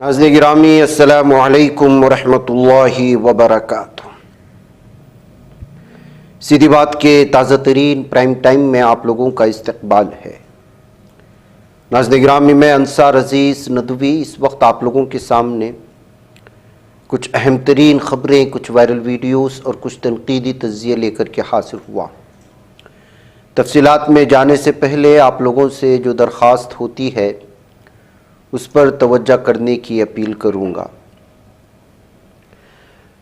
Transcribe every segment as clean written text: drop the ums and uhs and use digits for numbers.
नाज़रीन गिरामी अस्सलामु अलैकुम वरहमतुल्लाहि वबरकातुह। सीधी बात के ताज़ा तरीन प्राइम टाइम में आप लोगों का इस्तकबाल है। नाज़रीन गिरामी, मैं अंसार अज़ीज़ नदवी इस वक्त आप लोगों के सामने कुछ अहम तरीन ख़बरें, कुछ वायरल वीडियोस और कुछ तनकीदी तज़्ज़िये लेकर के हासिल हुआ। तफसीलात में जाने से पहले आप लोगों से जो दरख्वास्त होती है उस पर तवज्जो करने की अपील करूँगा।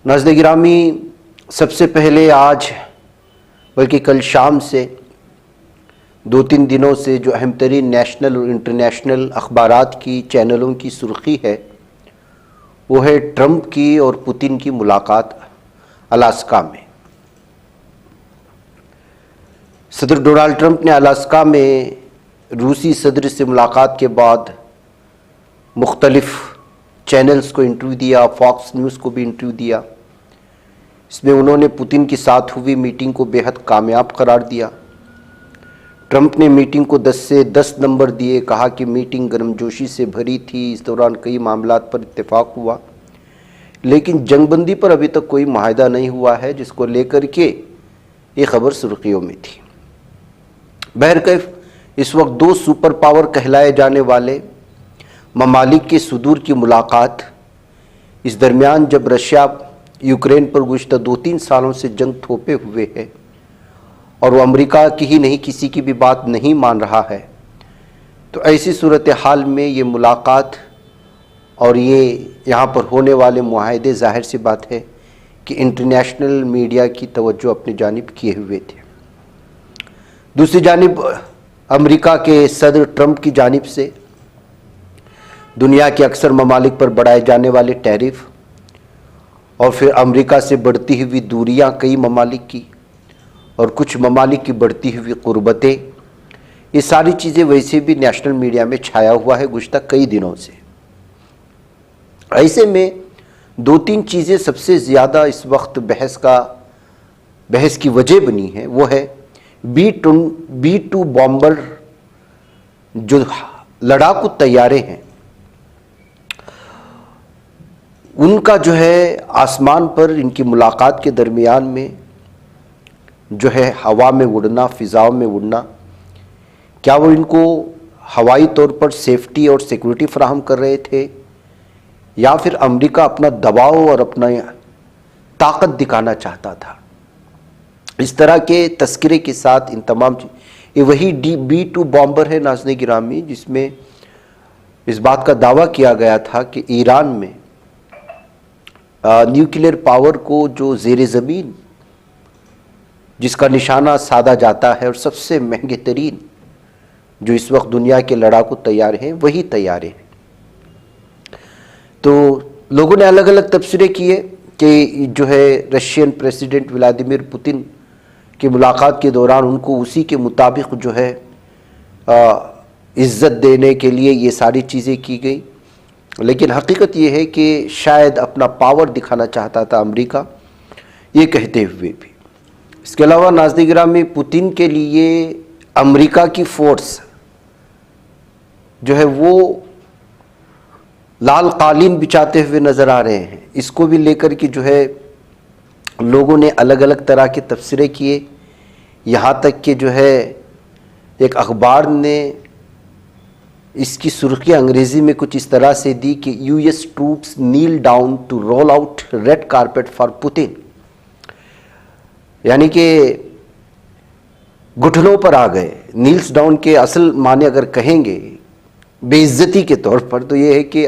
नाज़रीन गिरामी, सबसे पहले आज बल्कि कल शाम से 2-3 दिनों से जो अहम तरीन नेशनल और इंटरनेशनल अखबारात की चैनलों की सुर्खी है वो है ट्रंप की और पुतिन की मुलाकात अलास्का में। सदर डोनाल्ड ट्रंप ने अलास्का में रूसी सदर से मुलाकात के बाद मुख्तलिफ चैनल्स को इंटरव्यू दिया, फॉक्स न्यूज़ को भी इंटरव्यू दिया। इसमें उन्होंने पुतिन के साथ हुई मीटिंग को बेहद कामयाब करार दिया। ट्रंप ने मीटिंग को 10 से 10 नंबर दिए, कहा कि मीटिंग गर्मजोशी से भरी थी। इस दौरान कई मामलात पर इत्तेफाक हुआ, लेकिन जंगबंदी पर अभी तक कोई माहिदा नहीं हुआ है, जिसको लेकर के ये खबर सुर्खियों में थी। बहरकैफ इस वक्त 2 सुपर पावर कहलाए जाने वाले ममालिक के सुदूर की मुलाकात, इस दरमियान जब रशिया यूक्रेन पर गुज़िश्ता 2-3 सालों से जंग थोपे हुए है और वो अमेरिका की ही नहीं किसी की भी बात नहीं मान रहा है, तो ऐसी सूरत हाल में ये मुलाकात और ये यहाँ पर होने वाले मुआहदे ज़ाहिर सी बात है कि इंटरनेशनल मीडिया की तवज्जो अपनी जानिब किए हुए थे। दूसरी जानिब अमेरिका के सदर ट्रंप की जानिब से दुनिया के अक्सर ममालिक पर बढ़ाए जाने वाले टैरिफ और फिर अमेरिका से बढ़ती हुई दूरियां कई ममालिक की और कुछ ममालिक की बढ़ती हुई क़ुर्बतें, ये सारी चीज़ें वैसे भी नेशनल मीडिया में छाया हुआ है गुज़िश्ता कई दिनों से। ऐसे में 2-3 चीज़ें सबसे ज़्यादा इस वक्त बहस की वजह बनी है। वो है B-2 बॉम्बर, जो लड़ाकू तैयारे हैं, उनका जो है आसमान पर इनकी मुलाकात के दरमियान में जो है हवा में उड़ना, फ़िज़ाओं में उड़ना, क्या वो इनको हवाई तौर पर सेफ्टी और सिक्योरिटी फ़राहम कर रहे थे या फिर अमेरिका अपना दबाव और अपना ताकत दिखाना चाहता था? इस तरह के तस्करे के साथ इन तमाम ये वही B-2 बॉम्बर है नाज़रीन गिरामी, जिसमें इस बात का दावा किया गया था कि ईरान में न्यूक्लियर पावर को जो ज़ेरे ज़मीन जिसका निशाना साधा जाता है और सबसे महंगे तरीन जो इस वक्त दुनिया के लड़ाकू तैयार हैं वही तैयारे हैं। तो लोगों ने अलग अलग तबसरे किए कि जो है रशियन प्रेसिडेंट व्लादिमीर पुतिन की मुलाकात के दौरान उनको उसी के मुताबिक जो है इज़्ज़त देने के लिए ये सारी चीज़ें की गई, लेकिन हकीकत ये है कि शायद अपना पावर दिखाना चाहता था अमेरिका, ये कहते हुए भी। इसके अलावा नाज़रीन गिरामी, पुतिन के लिए अमेरिका की फ़ोर्स जो है वो लाल कालीन बिछाते हुए नज़र आ रहे हैं। इसको भी लेकर के जो है लोगों ने अलग अलग तरह के तबसरे किए। यहाँ तक कि जो है एक अखबार ने इसकी सुर्खी अंग्रेज़ी में कुछ इस तरह से दी कि US troops kneel down to roll out red carpet for Putin, यानी कि घुटनों पर आ गए। नील्स डाउन के असल माने अगर कहेंगे बेइज्जती के तौर पर तो ये है कि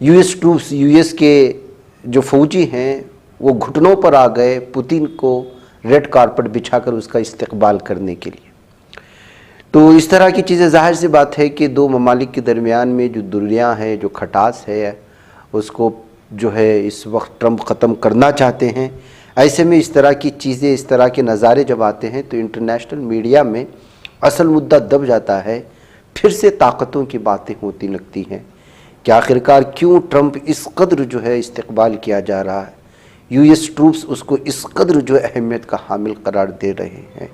US ट्रूप्स, US के जो फौजी हैं वो घुटनों पर आ गए पुतिन को रेड कारपेट बिछाकर उसका इस्तकबाल करने के लिए। तो इस तरह की चीज़ें, ज़ाहिर सी बात है कि 2 ममालिक के दरमियान में जो दूरियां हैं, जो खटास है, उसको जो है इस वक्त ट्रंप ख़त्म करना चाहते हैं। ऐसे में इस तरह की चीज़ें, इस तरह के नज़ारे जब आते हैं तो इंटरनेशनल मीडिया में असल मुद्दा दब जाता है, फिर से ताकतों की बातें होती लगती हैं कि आखिरकार क्यों ट्रंप इस कदर जो है इस्तकबाल किया जा रहा है, US ट्रूप्स उसको इस कदर जो अहमियत का हामिल करार दे रहे हैं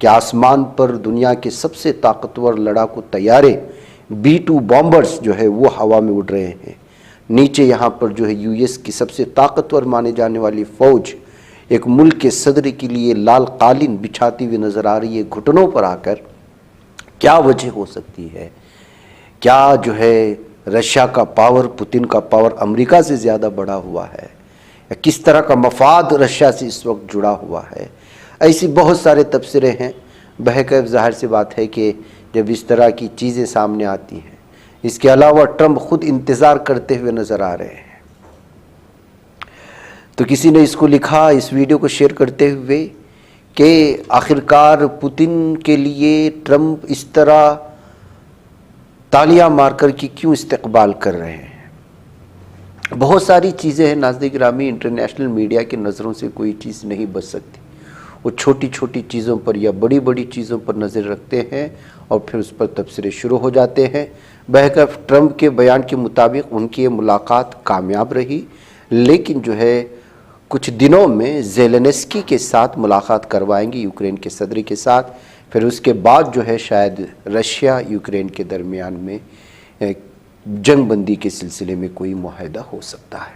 कि आसमान पर दुनिया के सबसे ताकतवर लड़ाकू तैयारे B-2 बॉम्बर्स जो है वो हवा में उड़ रहे हैं। نیچے یہاں پر جو ہے US کی سب سے طاقتور مانے جانے والی فوج ایک ملک کے صدر کے لیے لال قالین بچھاتی ہوئی نظر آ رہی ہے گھٹنوں پر آ کر. کیا وجہ ہو سکتی ہے؟ کیا جو ہے رشیا کا پاور، پوتن کا پاور امریکہ سے زیادہ بڑا ہوا ہے، یا کس طرح کا مفاد رشیا سے اس وقت جڑا ہوا ہے؟ ایسی بہت سارے تبصرے ہیں. بہرکیف ظاہر سی بات ہے کہ جب اس طرح کی چیزیں سامنے آتی ہیں، اس کے علاوہ ٹرمپ خود انتظار کرتے ہوئے نظر آ رہے ہیں. تو کسی نے اس کو لکھا، اس ویڈیو کو شیئر کرتے ہوئے، کہ آخرکار پوتن کے لیے ٹرمپ اس طرح تالیاں مار کر کی کیوں استقبال کر رہے ہیں. بہت ساری چیزیں ہیں ناظرین گرامی، انٹرنیشنل میڈیا کی نظروں سے کوئی چیز نہیں بچ سکتی. وہ چھوٹی چھوٹی چیزوں پر یا بڑی بڑی چیزوں پر نظر رکھتے ہیں اور پھر اس پر تبصرے شروع ہو جاتے ہیں. بہرکیف ٹرمپ کے بیان کے مطابق ان کی یہ ملاقات کامیاب رہی، لیکن جو ہے کچھ دنوں میں زیلنسکی کے ساتھ ملاقات کروائیں گے، یوکرین کے صدر کے ساتھ. پھر اس کے بعد جو ہے شاید رشیا یوکرین کے درمیان میں جنگ بندی کے سلسلے میں کوئی معاہدہ ہو سکتا ہے.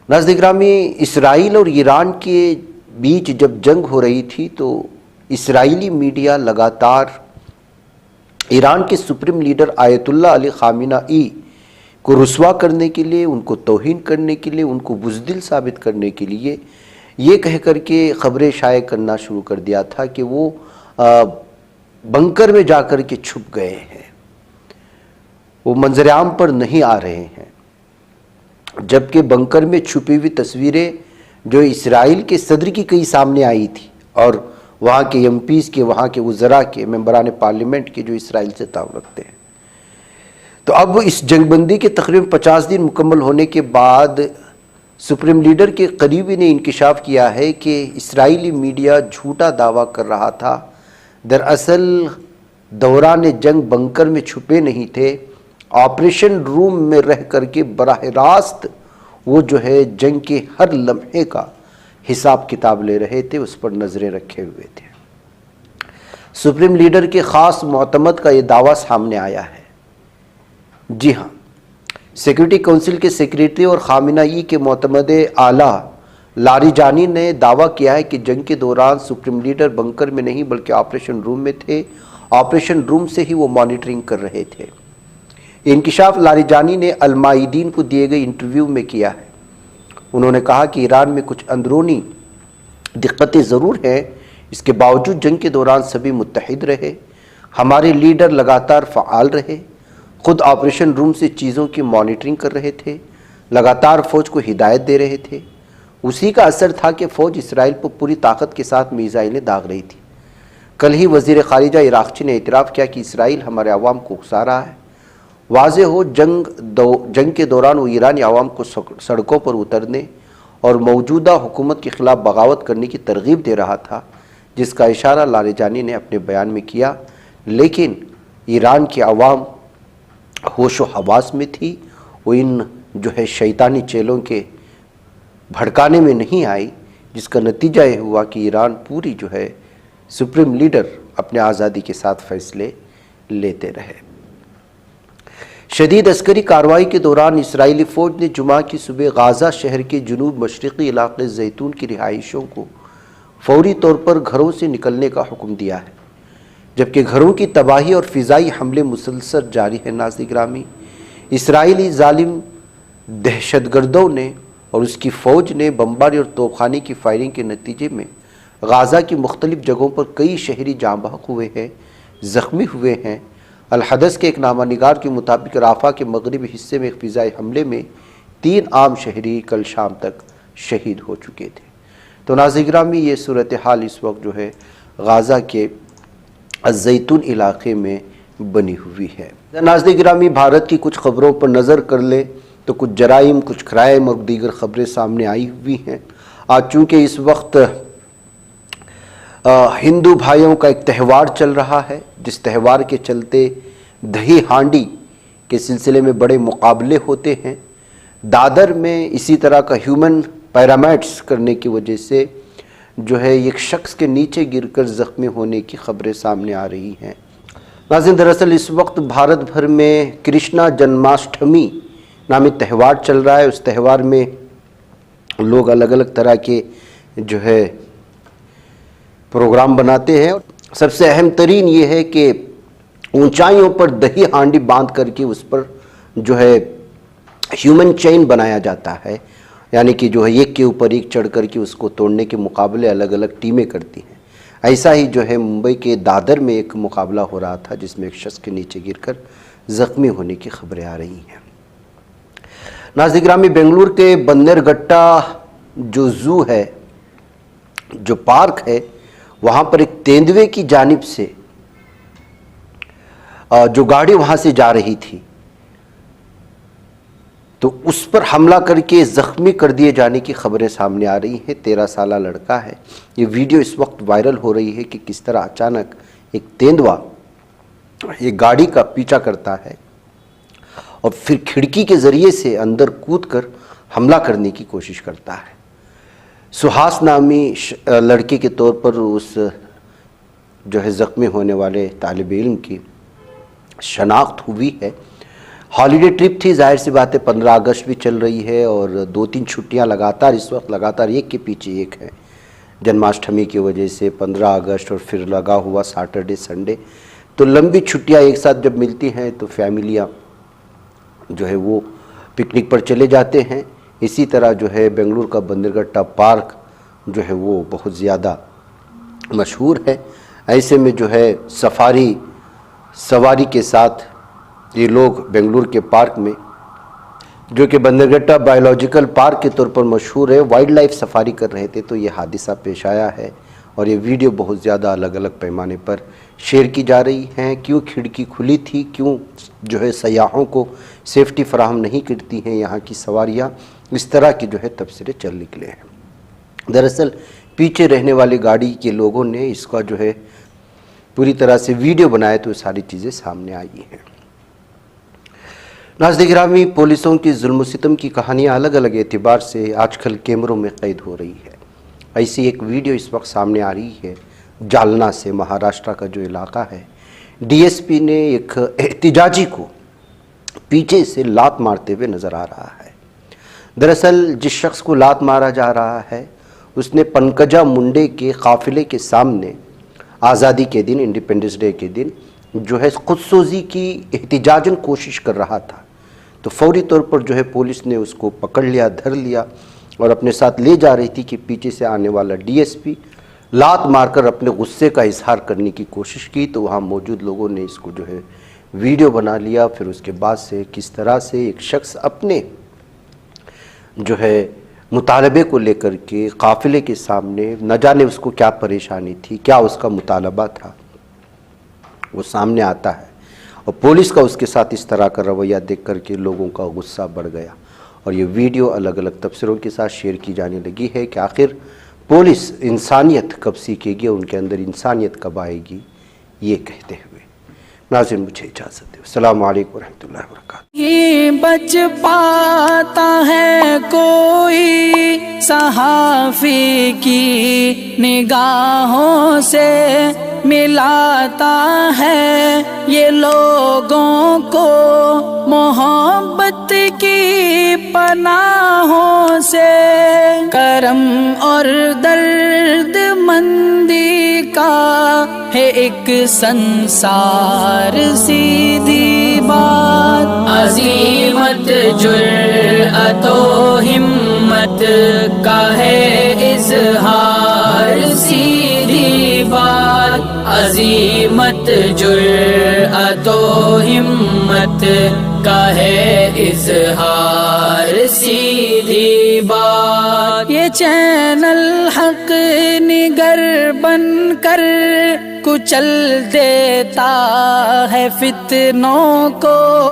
ناظرین گرامی، اسرائیل اور ایران کے بیچ جب جنگ ہو رہی تھی تو اسرائیلی میڈیا لگاتار ایران کے سپریم لیڈر آیت اللہ علی خامنہ ای کو رسوا کرنے کے لیے، ان کو توہین کرنے کے لیے، ان کو بزدل ثابت کرنے کے لیے یہ کہہ کر کے خبریں شائع کرنا شروع کر دیا تھا کہ وہ بنکر میں جا کر کے چھپ گئے ہیں، وہ منظر عام پر نہیں آ رہے ہیں. جبکہ بنکر میں چھپی ہوئی تصویریں جو اسرائیل کے صدر کی کئی سامنے آئی تھی، اور وہاں کے MPs کے، وہاں کے وزراء کے، ممبران پارلیمنٹ کے جو اسرائیل سے تعلق رکھتے ہیں. تو اب اس جنگ بندی کے تقریباً 50 دن مکمل ہونے کے بعد سپریم لیڈر کے قریبی نے انکشاف کیا ہے کہ اسرائیلی میڈیا جھوٹا دعویٰ کر رہا تھا. دراصل دوران جنگ بنکر میں چھپے نہیں تھے، آپریشن روم میں رہ کر کے براہ راست وہ جو ہے جنگ کے ہر لمحے کا حساب کتاب لے رہے تھے، اس پر نظریں رکھے ہوئے تھے. سپریم لیڈر کے خاص معتمد کا یہ دعویٰ سامنے آیا ہے. جی ہاں، سیکورٹی کونسل کے سیکریٹری اور خامنہ ای کے معتمد اعلیٰ لاریجانی نے دعویٰ کیا ہے کہ جنگ کے دوران سپریم لیڈر بنکر میں نہیں بلکہ آپریشن روم میں تھے، آپریشن روم سے ہی وہ مانیٹرنگ کر رہے تھے. انکشاف لاریجانی نے المائدین کو دیے گئے انٹرویو میں کیا ہے. انہوں نے کہا کہ ایران میں کچھ اندرونی دقتیں ضرور ہیں، اس کے باوجود جنگ کے دوران سبھی متحد رہے، ہمارے لیڈر لگاتار فعال رہے، خود آپریشن روم سے چیزوں کی مانیٹرنگ کر رہے تھے، لگاتار فوج کو ہدایت دے رہے تھے. اسی کا اثر تھا کہ فوج اسرائیل پر پوری طاقت کے ساتھ میزائلیں داغ رہی تھی. کل ہی وزیر خارجہ عراقچی نے اعتراف کیا کہ اسرائیل ہمارے عوام کو اکسا رہا ہے. واضح ہو جنگ کے دوران وہ ایرانی عوام کو سڑکوں پر اترنے اور موجودہ حکومت کے خلاف بغاوت کرنے کی ترغیب دے رہا تھا، جس کا اشارہ لاریجانی نے اپنے بیان میں کیا. لیکن ایران کے عوام ہوش و حواس میں تھی، وہ ان جو ہے شیطانی چیلوں کے بھڑکانے میں نہیں آئی، جس کا نتیجہ یہ ہوا کہ ایران پوری جو ہے سپریم لیڈر اپنے آزادی کے ساتھ فیصلے لیتے رہے. شدید عسکری کارروائی کے دوران اسرائیلی فوج نے جمعہ کی صبح غازہ شہر کے جنوب مشرقی علاقے زیتون کی رہائشیوں کو فوری طور پر گھروں سے نکلنے کا حکم دیا ہے، جبکہ گھروں کی تباہی اور فضائی حملے مسلسل جاری ہیں. ناظرین گرامی، اسرائیلی ظالم دہشت گردوں نے اور اس کی فوج نے بمباری اور توپ خانے کی فائرنگ کے نتیجے میں غازہ کی مختلف جگہوں پر کئی شہری جاں بحق ہوئے ہیں، زخمی ہوئے ہیں. الحدث کے ایک نامہ نگار کے مطابق رافع کے مغربی حصے میں ایک فضائی حملے میں 3 عام شہری کل شام تک شہید ہو چکے تھے. تو ناظرین گرامی، یہ صورتحال اس وقت جو ہے غازہ کے الزیتون علاقے میں بنی ہوئی ہے. ناظرین گرامی، بھارت کی کچھ خبروں پر نظر کر لیں تو کچھ جرائم، کچھ کرائم اور دیگر خبریں سامنے آئی ہوئی ہیں. آج چونکہ اس وقت ہندو بھائیوں کا ایک تہوار چل رہا ہے، جس تہوار کے چلتے دہی ہانڈی کے سلسلے میں بڑے مقابلے ہوتے ہیں. دادر میں اسی طرح کا ہیومن پیرامائڈس کرنے کی وجہ سے جو ہے ایک شخص کے نیچے گر کر زخمی ہونے کی خبریں سامنے آ رہی ہیں. नाज़रीन, दरअसल इस वक्त भारत भर में कृष्णा जन्माष्टमी नामी त्यौहार चल रहा है। उस त्यौहार में लोग अलग अलग तरह के जो है प्रोग्राम बनाते हैं। सबसे अहम तरीन ये है कि ऊंचाइयों पर दही हांडी बांध करके उस पर जो है ह्यूमन चेन बनाया जाता है, यानी कि जो है एक के ऊपर एक चढ़ करके उसको तोड़ने के मुकाबले अलग अलग टीमें करती हैं। ऐसा ही जो है मुंबई के दादर में एक मुकाबला हो रहा था जिसमें एक शख्स के नीचे गिरकर ज़ख्मी होने की खबरें आ रही हैं। नाज़रीन ग्रामी, बेंगलुरु के बन्नेरगट्टा जो ज़ू है, जो पार्क है, वहाँ पर एक तेंदुए की जानिब से जो गाड़ी वहाँ से जा रही थी तो उस पर हमला करके ज़ख्मी कर दिए जाने की खबरें सामने आ रही हैं। 13 साला लड़का है। ये वीडियो इस वक्त वायरल हो रही है कि किस तरह अचानक एक तेंदुआ एक गाड़ी का पीछा करता है और फिर खिड़की के ज़रिए से अंदर कूदकर हमला करने की कोशिश करता है। सुहास नामी लड़के के तौर पर उस जो है ज़ख्मी होने वाले तालिब इल्म की शनाख्त हुई है। हॉलीडे ट्रिप थी, जाहिर सी बात है 15 अगस्त भी चल रही है और 2-3 छुट्टियां लगातार इस वक्त लगातार एक के पीछे एक है। जन्माष्टमी की वजह से 15 अगस्त और फिर लगा हुआ सैटरडे संडे, तो लंबी छुट्टियां एक साथ जब मिलती हैं तो फैमिलियां जो है वो पिकनिक पर चले जाते हैं। इसी तरह जो है बेंगलुरु का बन्नेरगट्टा पार्क जो है वो बहुत ज़्यादा मशहूर है। ऐसे में जो है सवारी के साथ ये लोग बेंगलुरु के पार्क में, जो कि बन्नेरगट्टा बायोलॉजिकल पार्क के तौर पर मशहूर है, वाइल्ड लाइफ सफारी कर रहे थे तो ये हादसा पेश आया है और ये वीडियो बहुत ज़्यादा अलग अलग पैमाने पर शेयर की जा रही हैं। क्यों खिड़की खुली थी, क्यों जो है सयाहों को सेफ्टी फराहम नहीं करती हैं यहाँ की सवारियाँ, इस तरह की जो है तबसरे चल निकले हैं। दरअसल पीछे रहने वाली गाड़ी के लोगों ने इसका जो है पूरी तरह से वीडियो बनाया तो सारी चीज़ें सामने आई हैं। नाज़रीन गिरामी, पुलिसों की जुल्म सितम की कहानियाँ अलग अलग एतबार से आजकल कैमरों में कैद हो रही है। ऐसी एक वीडियो इस वक्त सामने आ रही है जालना से, महाराष्ट्र का जो इलाका है। डीएसपी ने एक एहतिजाजी को पीछे से लात मारते हुए नज़र आ रहा है। दरअसल जिस शख्स को लात मारा जा रहा है उसने पंकजा मुंडे के काफिले के सामने आज़ादी के दिन, इंडिपेंडेंस डे के दिन जो है खुदसोजी की एहतिजाजन कोशिश कर रहा था, तो फौरी तौर पर जो है पुलिस ने उसको पकड़ लिया, धर लिया और अपने साथ ले जा रही थी कि पीछे से आने वाला डीएसपी लात मारकर अपने गुस्से का इजहार करने की कोशिश की। तो वहाँ मौजूद लोगों ने इसको जो है वीडियो बना लिया। फिर उसके बाद से किस तरह से एक शख्स अपने जो है मुतालबे को लेकर के काफिले के सामने, न जाने उसको क्या परेशानी थी, क्या उसका मुतालबा था, वो सामने आता है और पुलिस का उसके साथ इस तरह का रवैया देख करके लोगों का गुस्सा बढ़ गया और ये वीडियो अलग अलग तबसरों के साथ शेयर की जाने लगी है कि आखिर पुलिस इंसानियत कब सीखेगी, उनके अंदर इंसानियत कब आएगी, ये कहते हुए नाज़रीन मुझे इजाज़त दे। अस्सलामु अलैकुम रहमतुल्लाहि व बरकातहू। ये बच पाता है कोई सहाफ़ी की निगाहों से, मिलाता है ये लोगों को मोहब्बत की पनाहों से। करम और दर्द मंदी का है एक संसार, सीधी बात। अज़ीमत जुर्अतो हिम्मत का है इज़हार, सीधी बात। अज़ीमत जुर्अतो हिम्मत का है इज़हार, सीधी बात। ये चैनल हक निगर बन कर कुचल देता है फितनों को।